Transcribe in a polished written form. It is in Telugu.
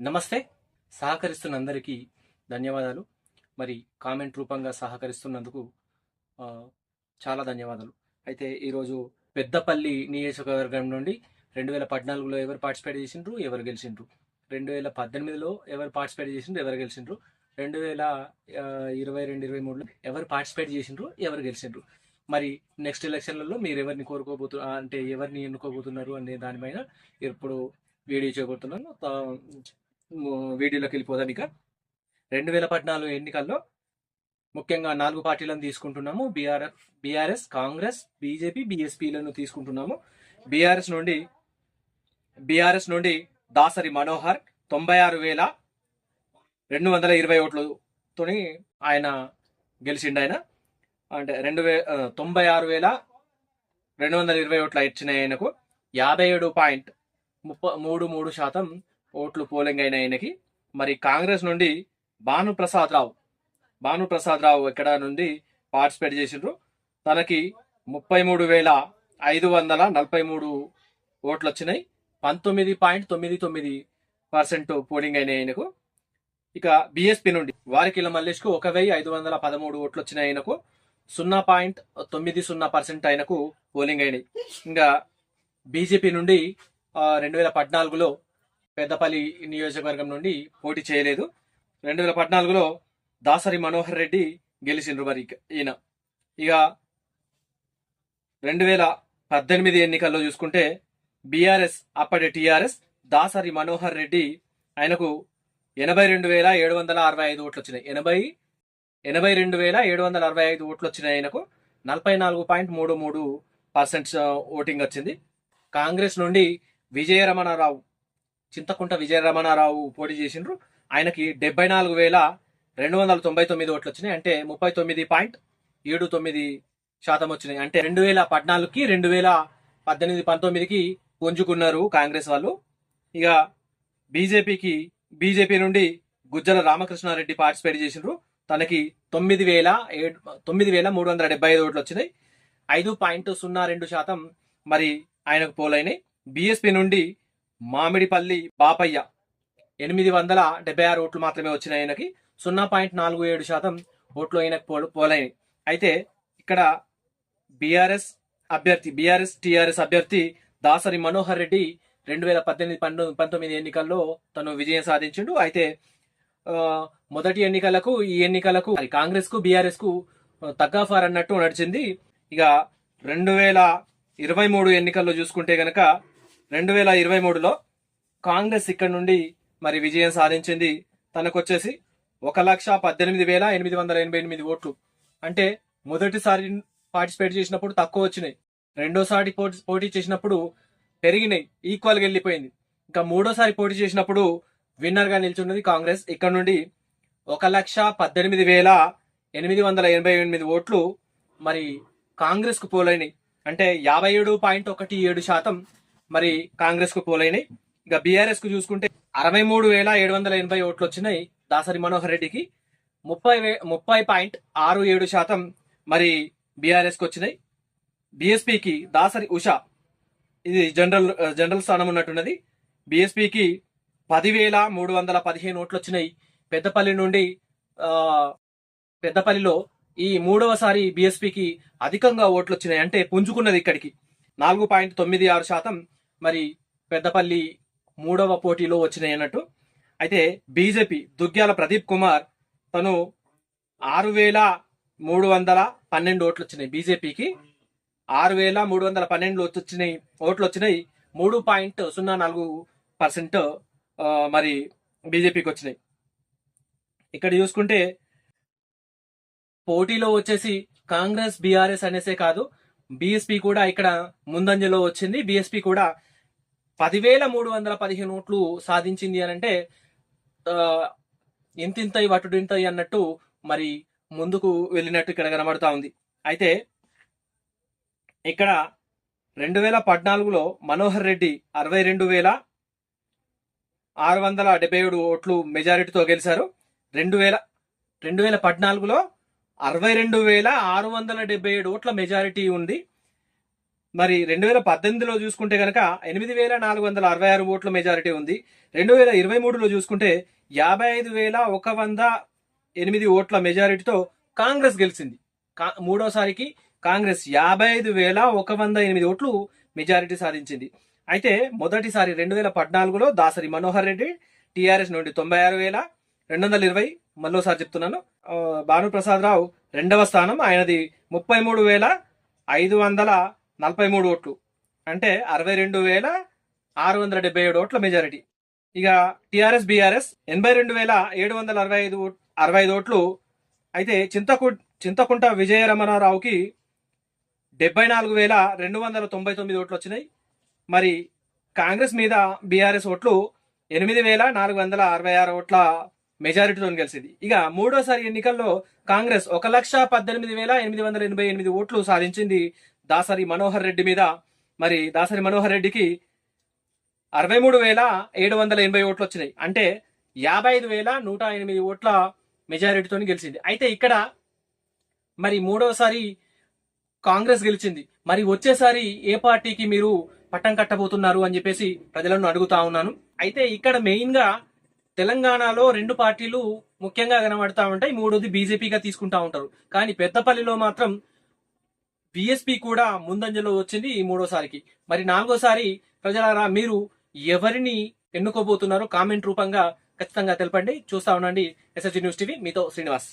నమస్తే. సహకరిస్తున్న అందరికీ ధన్యవాదాలు. మరి కామెంట్ రూపంగా సహకరిస్తున్నందుకు చాలా ధన్యవాదాలు. అయితే ఈరోజు పెద్దపల్లి నియోజకవర్గం నుండి 2014లో ఎవరు పార్టిసిపేట్ చేసిండ్రు, ఎవరు గెలిచిండ్రు, 2018లో ఎవరు పార్టిసిపేట్ చేసిండ్రు, ఎవరు గెలిచిండ్రు, 2022-23లో ఎవరు పార్టిసిపేట్ చేసిండ్రు, ఎవరు గెలిచిండ్రు, మరి నెక్స్ట్ ఎలక్షన్లలో మీరు ఎవరిని అంటే ఎవరిని ఎన్నుకోబోతున్నారు అనే దానిపైన ఇప్పుడు వీడియో చేయబోతున్నాను. వీడియోలోకి వెళ్ళిపోదాం. ఇక 2014 ఎన్నికల్లో ముఖ్యంగా 4 పార్టీలను తీసుకుంటున్నాము. బీఆర్ఎస్, కాంగ్రెస్, బీజేపీ, బీఎస్పీలను తీసుకుంటున్నాము. బీఆర్ఎస్ నుండి దాసరి మనోహర్ 96,220 ఓట్లతోని ఆయన గెలిచిండు. ఆయన అంటే 96,220 ఓట్లు ఇచ్చిన ఆయనకు 57.33% ఓట్లు పోలింగ్ అయిన ఆయనకి. మరి కాంగ్రెస్ నుండి భానుప్రసాద్ రావు ఎక్కడ నుండి పార్టిసిపేట్ చేసిండ్రు. తనకి 33,543 ఓట్లు వచ్చినాయి. 19.99% పోలింగ్ అయిన ఆయనకు. ఇక బిఎస్పీ నుండి వారికిల మల్లేష్కు 1,513 ఓట్లు వచ్చిన ఆయనకు 0.90% ఆయనకు పోలింగ్ అయినాయి. ఇంకా బీజేపీ నుండి 2014లో పెద్దపల్లి నియోజకవర్గం నుండి పోటీ చేయలేదు. 2014లో దాసరి మనోహర్ రెడ్డి గెలిచిండ్రు. మరి ఈయన ఇక 2018 ఎన్నికల్లో చూసుకుంటే బీఆర్ఎస్, అప్పటి టీఆర్ఎస్, దాసరి మనోహర్ రెడ్డి ఆయనకు 82,765 ఓట్లు వచ్చినాయి. 82,765 ఓట్లు వచ్చినాయి ఆయనకు. 44.33% ఓటింగ్ వచ్చింది. కాంగ్రెస్ నుండి చింతకుంట విజయరమణారావు పోటీ చేసిండ్రు. ఆయనకి 74,299 ఓట్లు వచ్చినాయి. అంటే 39.79% వచ్చినాయి. అంటే 2014కి 2018-19కి పుంజుకున్నారు కాంగ్రెస్ వాళ్ళు. ఇక బీజేపీ నుండి గుజ్జల రామకృష్ణారెడ్డి పార్టిసిపేట్ చేసిండ్రు. తనకి 9,375 ఓట్లు వచ్చినాయి. 5.02% మరి ఆయనకు పోలైనాయి. బీఎస్పీ నుండి మామిడిపల్లి బాపయ్య 876 ఓట్లు మాత్రమే వచ్చినాయి ఆయనకి. 0.47% ఓట్లు ఆయనకు పోలైనాయి. అయితే ఇక్కడ టీఆర్ఎస్ అభ్యర్థి దాసరి మనోహర్ రెడ్డి 2018-19 ఎన్నికల్లో తను విజయం సాధించిండు. అయితే మొదటి ఈ ఎన్నికలకు కాంగ్రెస్ కు బీఆర్ఎస్ కు తగ్గాఫార్ అన్నట్టు నడిచింది. ఇక 2023 ఎన్నికల్లో చూసుకుంటే గనక 2023లో కాంగ్రెస్ ఇక్కడ నుండి మరి విజయం సాధించింది. తనకు వచ్చేసి 1,18,888 ఓట్లు. అంటే మొదటిసారి పార్టిసిపేట్ చేసినప్పుడు తక్కువ వచ్చినాయి, రెండోసారి పోటీ చేసినప్పుడు పెరిగినాయి, ఈక్వల్గా వెళ్ళిపోయింది. ఇంకా మూడోసారి పోటీ చేసినప్పుడు విన్నర్ గా నిల్చున్నది కాంగ్రెస్. ఇక్కడ నుండి 1,18,888 ఓట్లు మరి కాంగ్రెస్ కు పోలైనాయి. అంటే 57.17% మరి కాంగ్రెస్ కు పోలైనాయి. ఇక బీఆర్ఎస్ కు చూసుకుంటే 63,780 ఓట్లు వచ్చినాయి దాసరి మనోహర్ రెడ్డికి. 30.67% మరి బీఆర్ఎస్ కు వచ్చినాయి. బీఎస్పీకి దాసరి ఉషా, ఇది జనరల్ స్థానం ఉన్నట్టున్నది. బీఎస్పీకి 10,315 ఓట్లు వచ్చినాయి. పెద్దపల్లిలో ఈ మూడవసారి బీఎస్పీకి అధికంగా ఓట్లు వచ్చినాయి. అంటే పుంజుకున్నది ఇక్కడికి 4.96% మరి పెద్దపల్లి మూడవ పోటీలో వచ్చినాయి అన్నట్టు. అయితే బీజేపీ దుగ్గ్యాల ప్రదీప్ కుమార్ తను 6,312 ఓట్లు వచ్చినాయి. బీజేపీకి 6,312 ఓట్లు వచ్చినాయి. 3.04% మరి బీజేపీకి వచ్చినాయి. ఇక్కడ చూసుకుంటే పోటీలో వచ్చేసి కాంగ్రెస్, బీఆర్ఎస్ అనేసే కాదు, బీఎస్పీ కూడా ఇక్కడ ముందంజలో వచ్చింది. బీఎస్పీ కూడా 10,315 ఓట్లు సాధించింది అని అంటే ఇంతింతయి వటుడింతయి అన్నట్టు మరి ముందుకు వెళ్ళినట్టు ఇక్కడ కనబడతా ఉంది. అయితే ఇక్కడ 2014లో మనోహర్ రెడ్డి 62,677 ఓట్లు మెజారిటీతో గెలిచారు. 2014లో 62,677 ఓట్ల మెజారిటీ ఉంది. మరి 2018లో చూసుకుంటే కనుక 8,466 ఓట్ల మెజారిటీ ఉంది. 2023లో చూసుకుంటే 55,108 ఓట్ల మెజారిటీతో కాంగ్రెస్ గెలిచింది. మూడోసారికి కాంగ్రెస్ 55,108 ఓట్లు మెజారిటీ సాధించింది. అయితే మొదటిసారి 2014లో దాసరి మనోహర్ రెడ్డి టీఆర్ఎస్ నుండి 96,220, మళ్ళోసారి చెప్తున్నాను, భానుప్రసాద్ రావు రెండవ స్థానం, ఆయనది 33,543 ఓట్లు, అంటే 62,677 ఓట్ల మెజారిటీ. ఇక టిఆర్ఎస్ బీఆర్ఎస్ 82,765 ఓట్లు. అయితే చింతకుంట విజయరమణారావుకి 74,299 ఓట్లు వచ్చినాయి. మరి కాంగ్రెస్ మీద బీఆర్ఎస్ ఓట్లు 8,466 ఓట్ల మెజారిటీతో గెలిచింది. ఇక మూడోసారి ఎన్నికల్లో కాంగ్రెస్ 1,18,888 ఓట్లు సాధించింది దాసరి మనోహర్ రెడ్డి మీద. మరి దాసరి మనోహర్ రెడ్డికి 63,780 ఓట్లు వచ్చినాయి, అంటే 55,108 ఓట్ల మెజారిటీతో గెలిచింది. అయితే ఇక్కడ మరి మూడోసారి కాంగ్రెస్ గెలిచింది. మరి వచ్చేసారి ఏ పార్టీకి మీరు పట్టం కట్టబోతున్నారు అని చెప్పేసి ప్రజలను అడుగుతా ఉన్నాను. అయితే ఇక్కడ మెయిన్ గా తెలంగాణలో రెండు పార్టీలు ముఖ్యంగా కనబడతా ఉంటాయి. మూడోది బీజేపీగా తీసుకుంటా ఉంటారు. కానీ పెద్దపల్లిలో మాత్రం బీఎస్పీ కూడా ముందంజలో వచ్చింది ఈ మూడోసారికి. మరి నాలుగోసారి ప్రజలారా మీరు ఎవరిని ఎన్నుకోబోతున్నారో కామెంట్ రూపంగా ఖచ్చితంగా తెలపండి. చూస్తా ఉండండి ఎస్ఎస్జీ న్యూస్ టీవీ. మీతో శ్రీనివాస్.